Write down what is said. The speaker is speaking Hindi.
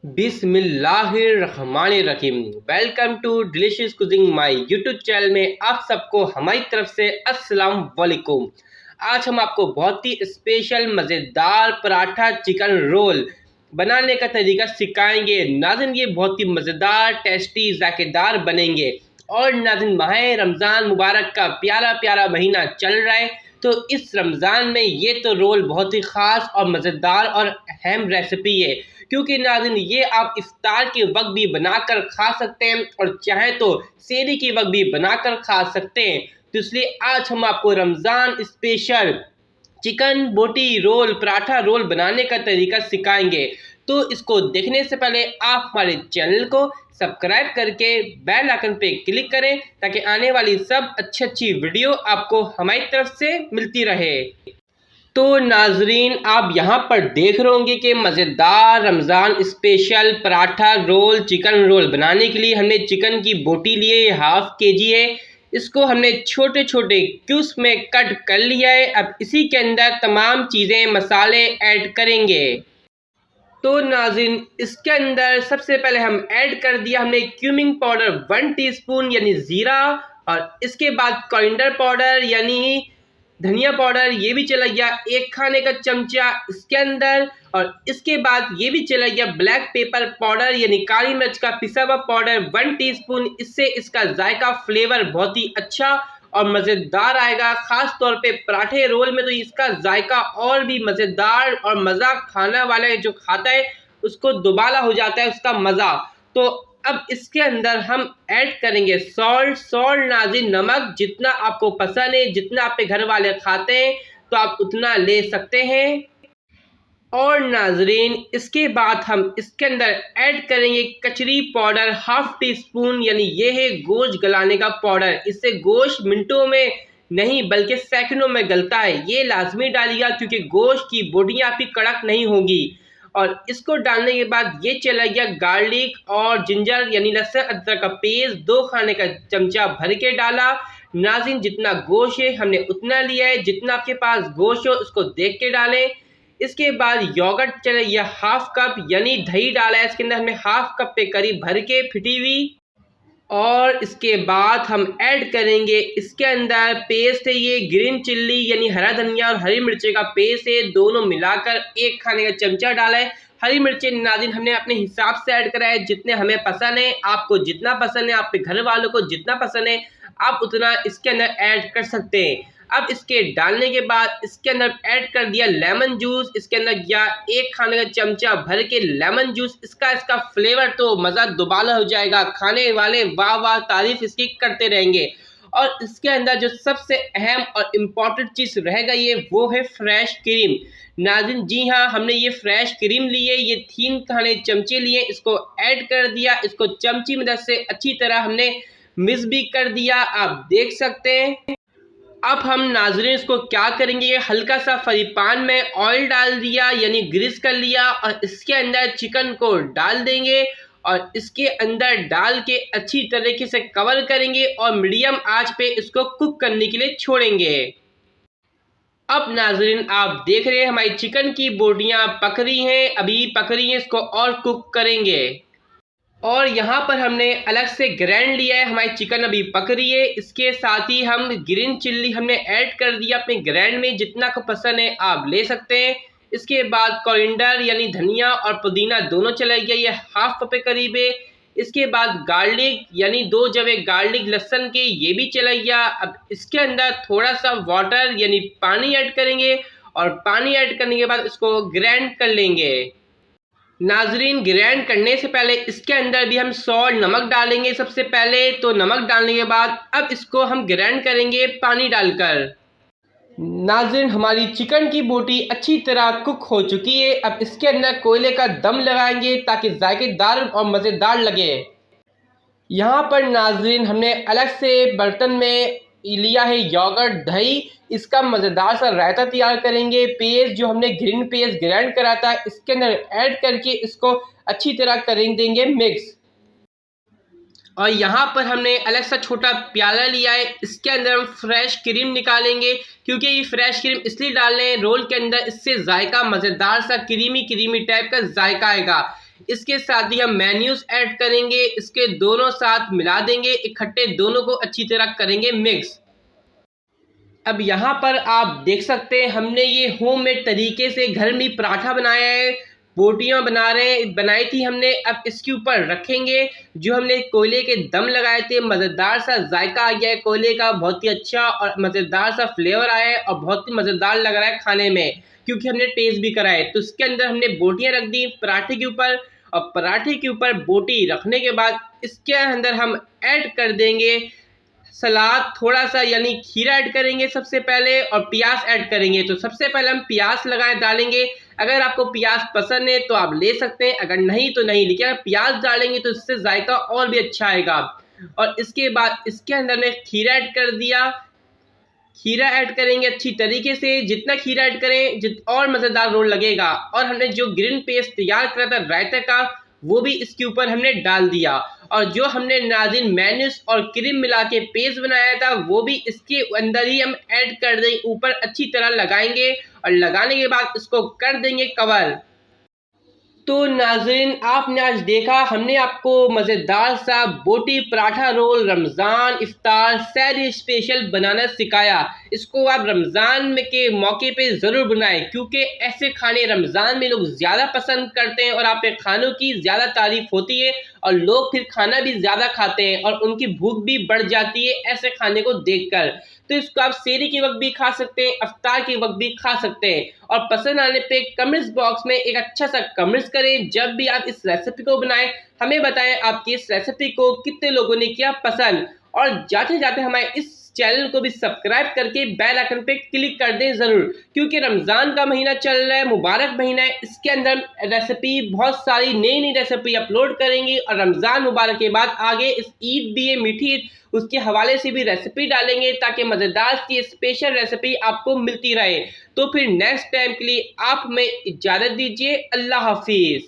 बिस्मिल्लाहिर्रहमानिर्रहीम। Welcome to delicious cooking my YouTube channel में आप सबको हमारी तरफ से अस्सलाम वालेकुम। आज हम आपको बहुत ही स्पेशल मज़ेदार पराठा चिकन रोल बनाने का तरीका सिखाएंगे। नाज़रीन, ये बहुत ही मज़ेदार, टेस्टी, जायकेदार बनेंगे। और नाज़रीन, माह रमज़ान मुबारक का प्यारा प्यारा महीना चल रहा है, तो इस रमज़ान में ये तो रोल बहुत ही ख़ास और मज़ेदार और अहम रेसिपी है, क्योंकि नाज़रीन ये आप इफ्तार के वक्त भी बनाकर खा सकते हैं और चाहे तो सेहरी के वक्त भी बनाकर खा सकते हैं। तो इसलिए आज हम आपको रमज़ान स्पेशल चिकन बोटी रोल, पराठा रोल बनाने का तरीका सिखाएंगे। तो इसको देखने से पहले आप हमारे चैनल को सब्सक्राइब करके बेल आइकन पे क्लिक करें, ताकि आने वाली सब अच्छी वीडियो आपको हमारी तरफ से मिलती रहे। तो नाजरीन, आप यहाँ पर देख रहे होंगे कि मज़ेदार Ramzan special paratha roll, chicken roll बनाने के लिए हमने चिकन की बोटी लिए, ये हाफ केजी है। इसको हमने छोटे छोटे क्यूब्स में कट कर लिया है। अब इसी के अंदर तमाम चीज़ें, मसाले ऐड करेंगे। तो नाज़रीन, इसके अंदर सबसे पहले हम ऐड कर दिया हमने क्यूमिंग पाउडर 1 टीस्पून यानी ज़ीरा, और इसके बाद कोरिएंडर पाउडर यानी धनिया पाउडर, ये भी चला गया 1 खाने का चमचा इसके अंदर। और इसके बाद ये भी चला गया ब्लैक पेपर पाउडर यानी काली मिर्च का पिसा हुआ पाउडर 1 टीस्पून। इससे इसका जायका, फ्लेवर बहुत ही अच्छा और मज़ेदार आएगा। ख़ास तौर पे पराठे रोल में तो इसका जायका और भी मज़ेदार, और मज़ा खाना वाला जो खाता है उसको दुबाला हो जाता है उसका मज़ा। तो अब इसके अंदर हम ऐड करेंगे सॉल्ट नाज़रीन, नमक जितना आपको पसंद है, जितना आपके घर वाले खाते हैं तो आप उतना ले सकते हैं। और नाजरीन, इसके बाद हम इसके अंदर ऐड करेंगे कचरी पाउडर 1/2 टीस्पून, यानी ये है गोश्त गलाने का पाउडर। इससे गोश्त मिनटों में नहीं बल्कि सेकंडों में गलता है, ये लाजमी डालिएगा, क्योंकि गोश्त की बोटियाँ आपकी कड़क नहीं होंगी। और इसको डालने के बाद ये चला गया गार्लिक और जिंजर यानी लहसुन अदरक का पेस्ट 2 खाने का चमचा भर के डाला। नाज़रीन, जितना गोश्त है हमने उतना लिया है, जितना आपके पास गोश्त हो उसको देख के डालें। इसके बाद योगर्ट चले या 1/2 कप यानी दही डाला है, इसके अंदर हमने 1/2 कप पे करीब भर के फिटी हुई। और इसके बाद हम ऐड करेंगे इसके अंदर पेस्ट है, ये ग्रीन चिल्ली यानी हरा धनिया और हरी मिर्ची का पेस्ट है, दोनों मिलाकर 1 खाने का चमचा डाला है। हरी मिर्ची नाज़रीन हमने अपने हिसाब से ऐड करा है, जितने हमें पसंद है। आपको जितना पसंद है, आपके घर वालों को जितना पसंद है, आप उतना इसके अंदर ऐड कर सकते हैं। अब इसके डालने के बाद इसके अंदर ऐड कर दिया लेमन जूस, इसके अंदर गया 1 खाने का चमचा भर के लेमन जूस। इसका फ्लेवर तो मज़ा दुबाला हो जाएगा, खाने वाले वाह वाह तारीफ इसकी करते रहेंगे। और इसके अंदर जो सबसे अहम और इम्पॉर्टेंट चीज़ रहेगा वो है फ्रेश क्रीम। नाज़रीन, जी हाँ, हमने ये फ्रेश क्रीम ली है, ये 3 खाने चमचे लिए, इसको ऐड कर दिया। इसको चमची मदद से अच्छी तरह हमने मिक्स भी कर दिया, आप देख सकते हैं। अब हम नाज़रीन इसको क्या करेंगे, हल्का सा फ्राई पैन में ऑयल डाल दिया यानी ग्रीस कर लिया, और इसके अंदर चिकन को डाल देंगे और इसके अंदर डाल के अच्छी तरीके से कवर करेंगे और मीडियम आंच पे इसको कुक करने के लिए छोड़ेंगे। अब नाज़रीन, आप देख रहे हैं हमारी चिकन की बोटियां पक रही हैं, अभी पक रही हैं, इसको और कुक करेंगे। और यहाँ पर हमने अलग से ग्रैंड लिया है, हमारी चिकन अभी पक रही है। इसके साथ ही हम ग्रीन चिल्ली हमने ऐड कर दिया अपने ग्रैंड में, जितना को पसंद है आप ले सकते हैं। इसके बाद कोरिएंडर यानी धनिया और पुदीना दोनों चला गया, ये 1/2 कप के करीब है। इसके बाद गार्लिक यानी 2 जवे गार्लिक लहसुन के, ये भी चला गया। अब इसके अंदर थोड़ा सा वाटर यानी पानी ऐड करेंगे, और पानी ऐड करने के बाद इसको ग्राइंड कर लेंगे। नाजरीन, ग्राइंड करने से पहले इसके अंदर भी हम सॉल्ट, नमक डालेंगे सबसे पहले। तो नमक डालने के बाद अब इसको हम ग्राइंड करेंगे पानी डालकर। नाजरीन, हमारी चिकन की बोटी अच्छी तरह कुक हो चुकी है। अब इसके अंदर कोयले का दम लगाएंगे ताकि जायकेदार और मज़ेदार लगे। यहाँ पर नाजरीन हमने अलग से बर्तन में लिया है योगर्ट, दही। इसका मज़ेदार सा रायता तैयार करेंगे। पेस्ट जो हमने ग्रीन पेस्ट ग्राइंड करा था इसके अंदर ऐड करके इसको अच्छी तरह करें देंगे मिक्स। और यहाँ पर हमने अलग सा छोटा प्याला लिया है, इसके अंदर हम फ्रेश क्रीम निकालेंगे, क्योंकि ये फ्रेश क्रीम इसलिए डाल रहे हैं रोल के अंदर, इससे जायका मज़ेदार सा क्रीमी क्रीमी टाइप का जायका आएगा। इसके साथ ही हम मेन्यूज ऐड करेंगे, इसके दोनों साथ मिला देंगे, इकट्ठे दोनों को अच्छी तरह करेंगे मिक्स। अब यहाँ पर आप देख सकते हैं हमने ये होममेड तरीके से घर में पराठा बनाया है, बोटियाँ बनाई थी हमने। अब इसके ऊपर रखेंगे जो हमने कोयले के दम लगाए थे, मज़ेदार सा जायका आ गया है कोयले का, बहुत ही अच्छा और मज़ेदार सा फ्लेवर आया है और बहुत ही मज़ेदार लग रहा है खाने में, क्योंकि हमने टेस्ट भी करा है। तो उसके अंदर हमने बोटियाँ रख दी पराठे के ऊपर, और पराठे के ऊपर बोटी रखने के बाद इसके अंदर हम ऐड कर देंगे सलाद थोड़ा सा, यानी खीरा ऐड करेंगे सबसे पहले, और प्याज ऐड करेंगे। तो सबसे पहले हम प्याज डालेंगे। अगर आपको प्याज पसंद है तो आप ले सकते हैं, अगर नहीं तो नहीं, लेकिन अगर प्याज डालेंगे तो इससे जायका और भी अच्छा आएगा। और इसके बाद इसके अंदर ने खीरा ऐड कर दिया, खीरा ऐड करेंगे अच्छी तरीके से, जितना खीरा ऐड करें और मज़ेदार रोल लगेगा। और हमने जो ग्रीन पेस्ट तैयार करा था रायता का, वो भी इसके ऊपर हमने डाल दिया, और जो हमने नाज़रीन मेयोनीज और क्रीम मिला के पेस्ट बनाया था वो भी इसके अंदर ही हम ऐड कर देंगे, ऊपर अच्छी तरह लगाएंगे, और लगाने के बाद इसको कर देंगे कवर। तो नाज़रीन आपने आज देखा, हमने आपको मज़ेदार सा बोटी पराठा रोल रमज़ान इफ्तार सहरी स्पेशल बनाना सिखाया। इसको आप रमज़ान में के मौके पे ज़रूर बनाएं, क्योंकि ऐसे खाने रमज़ान में लोग ज़्यादा पसंद करते हैं और आपके खानों की ज़्यादा तारीफ़ होती है, और लोग फिर खाना भी ज़्यादा खाते हैं और उनकी भूख भी बढ़ जाती है ऐसे खाने को देखकर। तो इसको आप सेहरी के वक्त भी खा सकते हैं, इफ्तार के वक्त भी खा सकते हैं। और पसंद आने पे कमेंट्स बॉक्स में एक अच्छा सा कमेंट्स करें। जब भी आप इस रेसिपी को बनाएं हमें बताएं आपकी इस रेसिपी को कितने लोगों ने किया पसंद, और जाते जाते हमारे इस चैनल को भी सब्सक्राइब करके बेल आइकन पे क्लिक कर दें ज़रूर, क्योंकि रमज़ान का महीना चल रहा है, मुबारक महीना है। इसके अंदर रेसिपी बहुत सारी नई नई रेसिपी अपलोड करेंगे, और रमज़ान मुबारक के बाद आगे इस ईद भी है, मीठी ईद, उसके हवाले से भी रेसिपी डालेंगे, ताकि मज़ेदार की स्पेशल रेसिपी आपको मिलती रहे। तो फिर नेक्स्ट टाइम के लिए आप हमें इजाज़त दीजिए। अल्लाह हाफिज़।